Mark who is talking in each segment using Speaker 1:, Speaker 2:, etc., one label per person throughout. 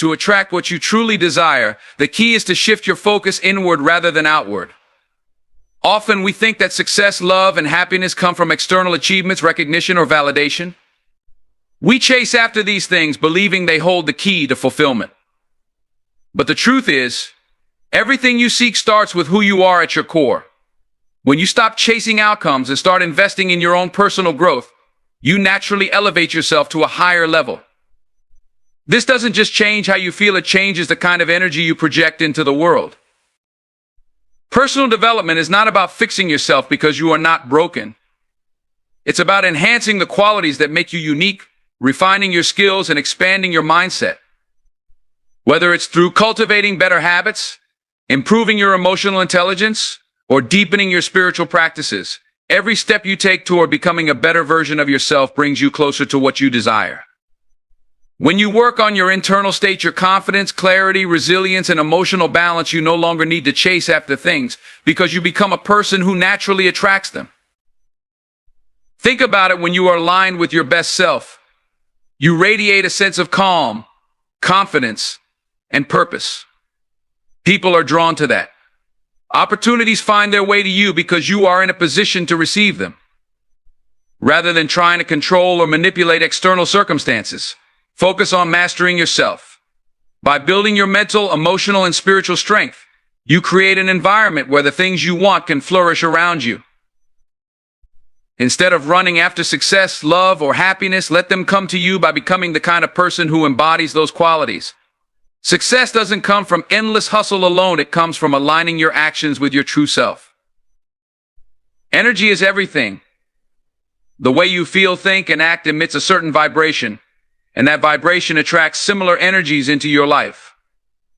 Speaker 1: to attract what you truly desire, the key is to shift your focus inward rather than outward. Often we think that success, love, and happiness come from external achievements, recognition, or validation. We chase after these things believing they hold the key to fulfillment. But the truth is, everything you seek starts with who you are at your core. When you stop chasing outcomes and start investing in your own personal growth, you naturally elevate yourself to a higher level. This doesn't just change how you feel, it changes the kind of energy you project into the world. Personal development is not about fixing yourself because you are not broken. It's about enhancing the qualities that make you unique, refining your skills, and expanding your mindset. Whether it's through cultivating better habits, improving your emotional intelligence, or deepening your spiritual practices, every step you take toward becoming a better version of yourself brings you closer to what you desire. When you work on your internal state, your confidence, clarity, resilience, and emotional balance, you no longer need to chase after things because you become a person who naturally attracts them. Think about it: when you are aligned with your best self, you radiate a sense of calm, confidence, and purpose. People are drawn to that. Opportunities find their way to you because you are in a position to receive them. Rather than trying to control or manipulate external circumstances, focus on mastering yourself. By building your mental, emotional, and spiritual strength, you create an environment where the things you want can flourish around you. Instead of running after success, love, or happiness, let them come to you by becoming the kind of person who embodies those qualities. Success doesn't come from endless hustle alone, it comes from aligning your actions with your true self. Energy is everything. The way you feel, think, and act emits a certain vibration, and that vibration attracts similar energies into your life.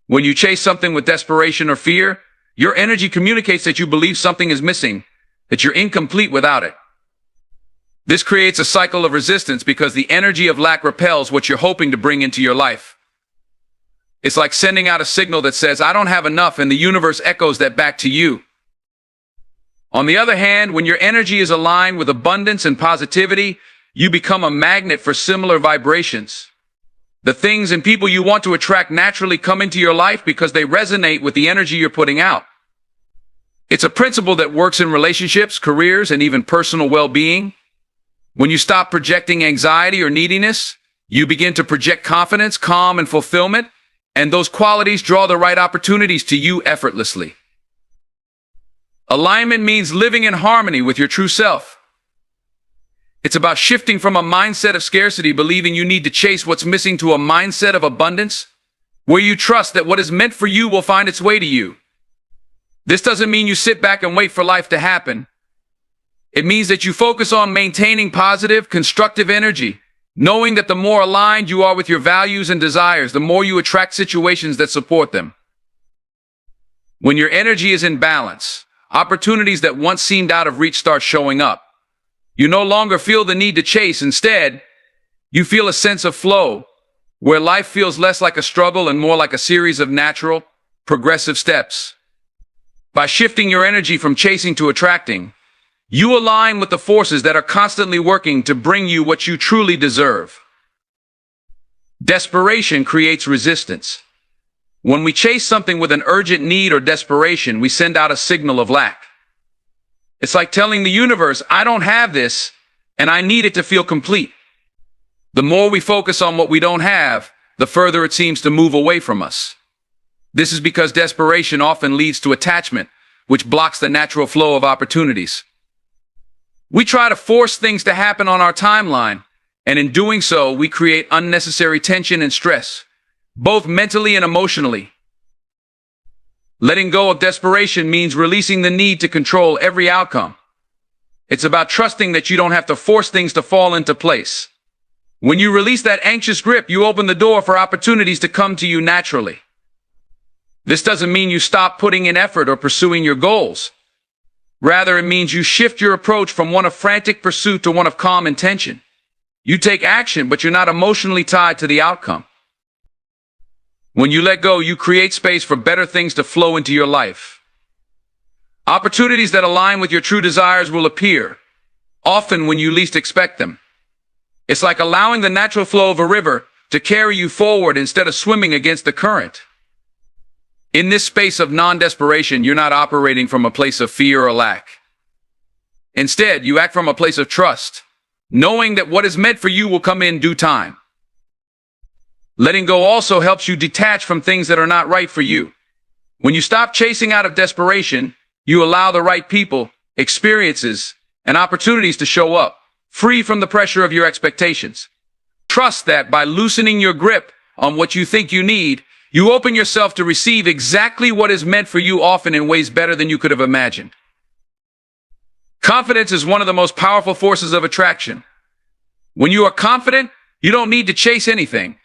Speaker 1: When you chase something with desperation or fear, your energy communicates that you believe something is missing, that you're incomplete without it. This creates a cycle of resistance because the energy of lack repels what you're hoping to bring into your life. It's like sending out a signal that says, "I don't have enough," and the universe echoes that back to you. On the other hand, when your energy is aligned with abundance and positivity, you become a magnet for similar vibrations. The things and people you want to attract naturally come into your life because they resonate with the energy you're putting out. It's a principle that works in relationships, careers, and even personal well-being. When you stop projecting anxiety or neediness, you begin to project confidence, calm, and fulfillment, and those qualities draw the right opportunities to you effortlessly. Alignment means living in harmony with your true self. It's about shifting from a mindset of scarcity, believing you need to chase what's missing, to a mindset of abundance, where you trust that what is meant for you will find its way to you. This doesn't mean you sit back and wait for life to happen. It means that you focus on maintaining positive, constructive energy, knowing that the more aligned you are with your values and desires, the more you attract situations that support them. When your energy is in balance, opportunities that once seemed out of reach start showing up. You no longer feel the need to chase. Instead, you feel a sense of flow, where life feels less like a struggle and more like a series of natural, progressive steps. By shifting your energy from chasing to attracting, you align with the forces that are constantly working to bring you what you truly deserve. Desperation creates resistance. When we chase something with an urgent need or desperation, we send out a signal of lack. It's like telling the universe, "I don't have this, and I need it to feel complete." The more we focus on what we don't have, the further it seems to move away from us. This is because desperation often leads to attachment, which blocks the natural flow of opportunities. We try to force things to happen on our timeline, and in doing so, we create unnecessary tension and stress, both mentally and emotionally. Letting go of desperation means releasing the need to control every outcome. It's about trusting that you don't have to force things to fall into place. When you release that anxious grip, you open the door for opportunities to come to you naturally. This doesn't mean you stop putting in effort or pursuing your goals. Rather, it means you shift your approach from one of frantic pursuit to one of calm intention. You take action, but you're not emotionally tied to the outcome. When you let go, you create space for better things to flow into your life. Opportunities that align with your true desires will appear, often when you least expect them. It's like allowing the natural flow of a river to carry you forward instead of swimming against the current. In this space of non-desperation, you're not operating from a place of fear or lack. Instead, you act from a place of trust, knowing that what is meant for you will come in due time. Letting go also helps you detach from things that are not right for you. When you stop chasing out of desperation, you allow the right people, experiences, and opportunities to show up, free from the pressure of your expectations. Trust that by loosening your grip on what you think you need, you open yourself to receive exactly what is meant for you, often in ways better than you could have imagined. Confidence is one of the most powerful forces of attraction. When you are confident, you don't need to chase anything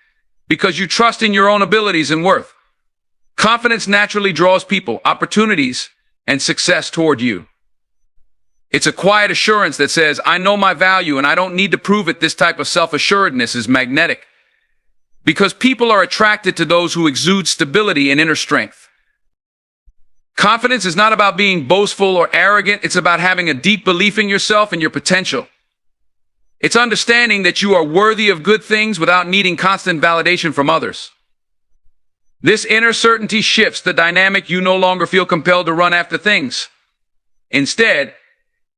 Speaker 1: because you trust in your own abilities and worth. Confidence naturally draws people, opportunities, and success toward you. It's a quiet assurance that says, I know my value and I don't need to prove it. This type of self-assuredness is magnetic because people are attracted to those who exude stability and inner strength. Confidence is not about being boastful or arrogant. It's about having a deep belief in yourself and your potential. It's understanding that you are worthy of good things without needing constant validation from others. This inner certainty shifts the dynamic. You no longer feel compelled to run after things. Instead,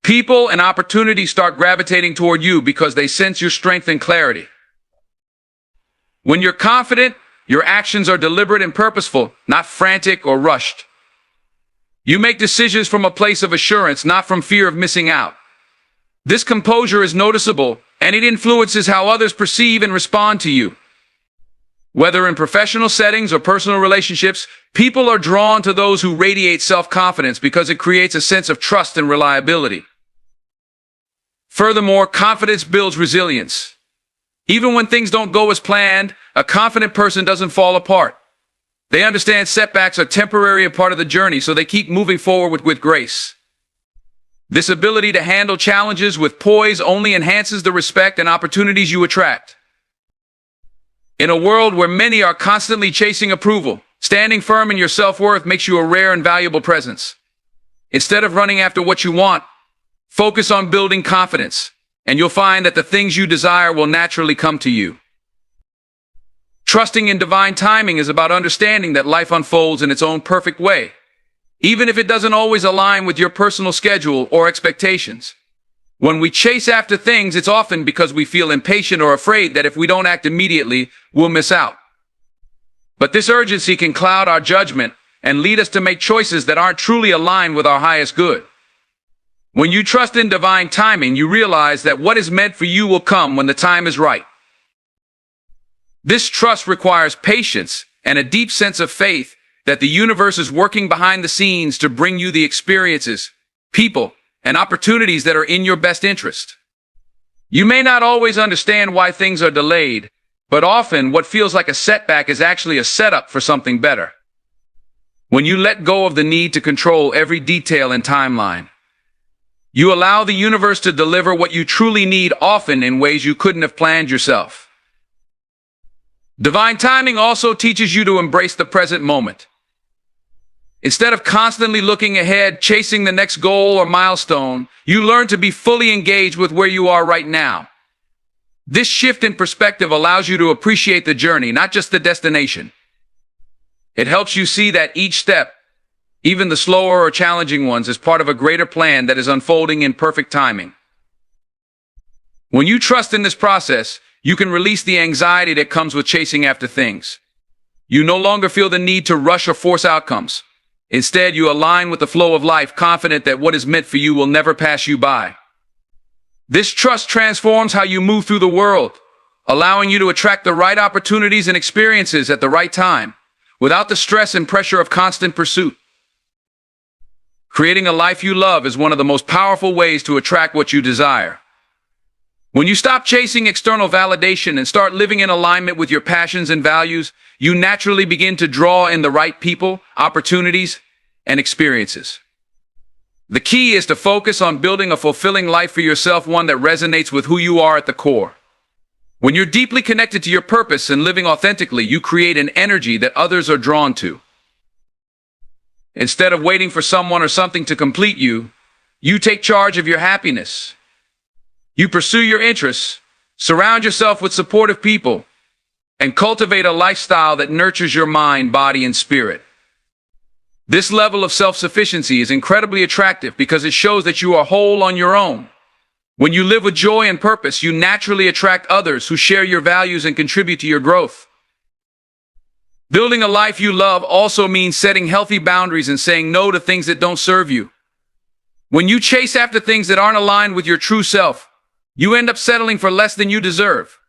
Speaker 1: people and opportunities start gravitating toward you because they sense your strength and clarity. When you're confident, your actions are deliberate and purposeful, not frantic or rushed. You make decisions from a place of assurance, not from fear of missing out. This composure is noticeable, and it influences how others perceive and respond to you. Whether in professional settings or personal relationships, people are drawn to those who radiate self-confidence because it creates a sense of trust and reliability. Furthermore, confidence builds resilience. Even when things don't go as planned, a confident person doesn't fall apart. They understand setbacks are temporary, a part of the journey, so they keep moving forward with grace. This ability to handle challenges with poise only enhances the respect and opportunities you attract. In a world where many are constantly chasing approval, standing firm in your self-worth makes you a rare and valuable presence. Instead of running after what you want, focus on building confidence, and you'll find that the things you desire will naturally come to you. Trusting in divine timing is about understanding that life unfolds in its own perfect way, even if it doesn't always align with your personal schedule or expectations. When we chase after things, it's often because we feel impatient or afraid that if we don't act immediately, we'll miss out. But this urgency can cloud our judgment and lead us to make choices that aren't truly aligned with our highest good. When you trust in divine timing, you realize that what is meant for you will come when the time is right. This trust requires patience and a deep sense of faith that the universe is working behind the scenes to bring you the experiences, people, and opportunities that are in your best interest. You may not always understand why things are delayed, but often what feels like a setback is actually a setup for something better. When you let go of the need to control every detail and timeline, you allow the universe to deliver what you truly need, often in ways you couldn't have planned yourself. Divine timing also teaches you to embrace the present moment. Instead of constantly looking ahead, chasing the next goal or milestone, you learn to be fully engaged with where you are right now. This shift in perspective allows you to appreciate the journey, not just the destination. It helps you see that each step, even the slower or challenging ones, is part of a greater plan that is unfolding in perfect timing. When you trust in this process, you can release the anxiety that comes with chasing after things. You no longer feel the need to rush or force outcomes. Instead, you align with the flow of life, confident that what is meant for you will never pass you by. This trust transforms how you move through the world, allowing you to attract the right opportunities and experiences at the right time, without the stress and pressure of constant pursuit. Creating a life you love is one of the most powerful ways to attract what you desire. When you stop chasing external validation and start living in alignment with your passions and values, you naturally begin to draw in the right people, opportunities, and experiences. The key is to focus on building a fulfilling life for yourself, one that resonates with who you are at the core. When you're deeply connected to your purpose and living authentically, you create an energy that others are drawn to. Instead of waiting for someone or something to complete you, you take charge of your happiness. You pursue your interests, surround yourself with supportive people, and cultivate a lifestyle that nurtures your mind, body, and spirit. This level of self-sufficiency is incredibly attractive because it shows that you are whole on your own. When you live with joy and purpose, you naturally attract others who share your values and contribute to your growth. Building a life you love also means setting healthy boundaries and saying no to things that don't serve you. When you chase after things that aren't aligned with your true self, you end up settling for less than you deserve.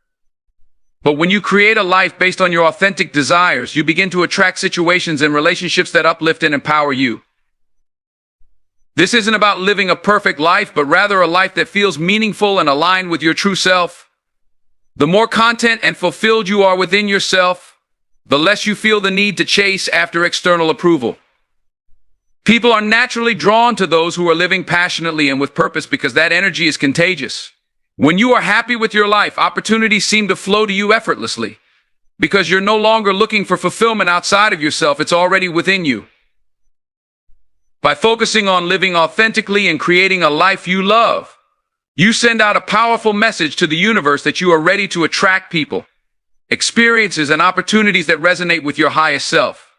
Speaker 1: But when you create a life based on your authentic desires, you begin to attract situations and relationships that uplift and empower you. This isn't about living a perfect life, but rather a life that feels meaningful and aligned with your true self. The more content and fulfilled you are within yourself, the less you feel the need to chase after external approval. People are naturally drawn to those who are living passionately and with purpose because that energy is contagious. When you are happy with your life, opportunities seem to flow to you effortlessly. Because you're no longer looking for fulfillment outside of yourself, it's already within you. By focusing on living authentically and creating a life you love, you send out a powerful message to the universe that you are ready to attract people, experiences, and opportunities that resonate with your highest self.